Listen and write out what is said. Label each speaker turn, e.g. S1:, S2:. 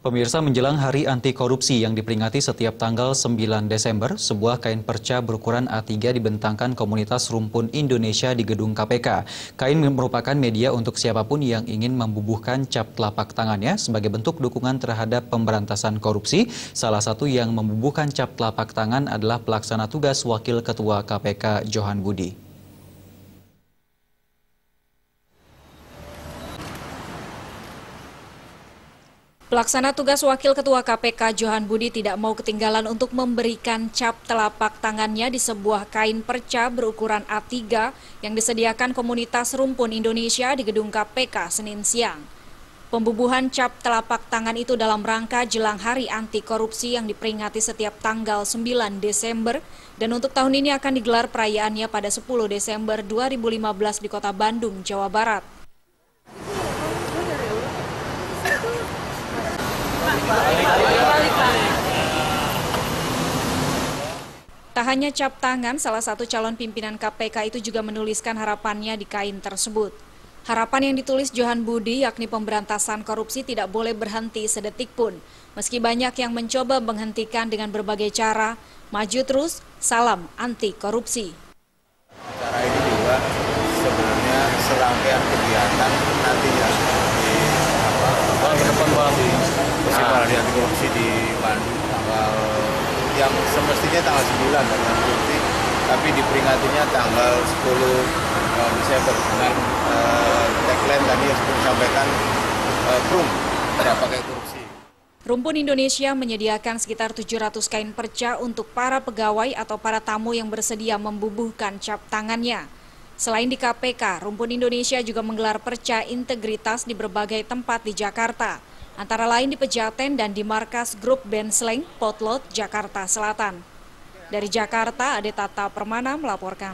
S1: Pemirsa, menjelang Hari Anti Korupsi yang diperingati setiap tanggal 9 Desember, sebuah kain perca berukuran A3 dibentangkan komunitas Rumpun Indonesia di gedung KPK. Kain merupakan media untuk siapapun yang ingin membubuhkan cap telapak tangannya sebagai bentuk dukungan terhadap pemberantasan korupsi. Salah satu yang membubuhkan cap telapak tangan adalah pelaksana tugas Wakil Ketua KPK Johan Budi.
S2: Pelaksana tugas Wakil Ketua KPK Johan Budi tidak mau ketinggalan untuk memberikan cap telapak tangannya di sebuah kain perca berukuran A3 yang disediakan komunitas Rumpun Indonesia di gedung KPK Senin siang. Pembubuhan cap telapak tangan itu dalam rangka jelang Hari Anti Korupsi yang diperingati setiap tanggal 9 Desember dan untuk tahun ini akan digelar perayaannya pada 10 Desember 2015 di Kota Bandung, Jawa Barat. Tak hanya cap tangan, salah satu calon pimpinan KPK itu juga menuliskan harapannya di kain tersebut. Harapan yang ditulis Johan Budi yakni pemberantasan korupsi tidak boleh berhenti sedetik pun. Meski banyak yang mencoba menghentikan dengan berbagai cara, maju terus, salam anti korupsi.
S3: Acara ini juga sebenarnya serangkaian kegiatan nantinya di festival di anti korupsi di Bandung tanggal yang semestinya tanggal 9 dan bukti, tapi diperingatinya tanggal 10 Desember dengan tagline tadi yang seperti disampaikan PRUM tidak pakai korupsi.
S2: Rumpun Indonesia menyediakan sekitar 700 kain perca untuk para pegawai atau para tamu yang bersedia membubuhkan cap tangannya. Selain di KPK, Rumpun Indonesia juga menggelar perca integritas di berbagai tempat di Jakarta, antara lain di Pejaten dan di markas grup band Slang, Potlot, Jakarta Selatan. Dari Jakarta, Ade Tata Permana melaporkan.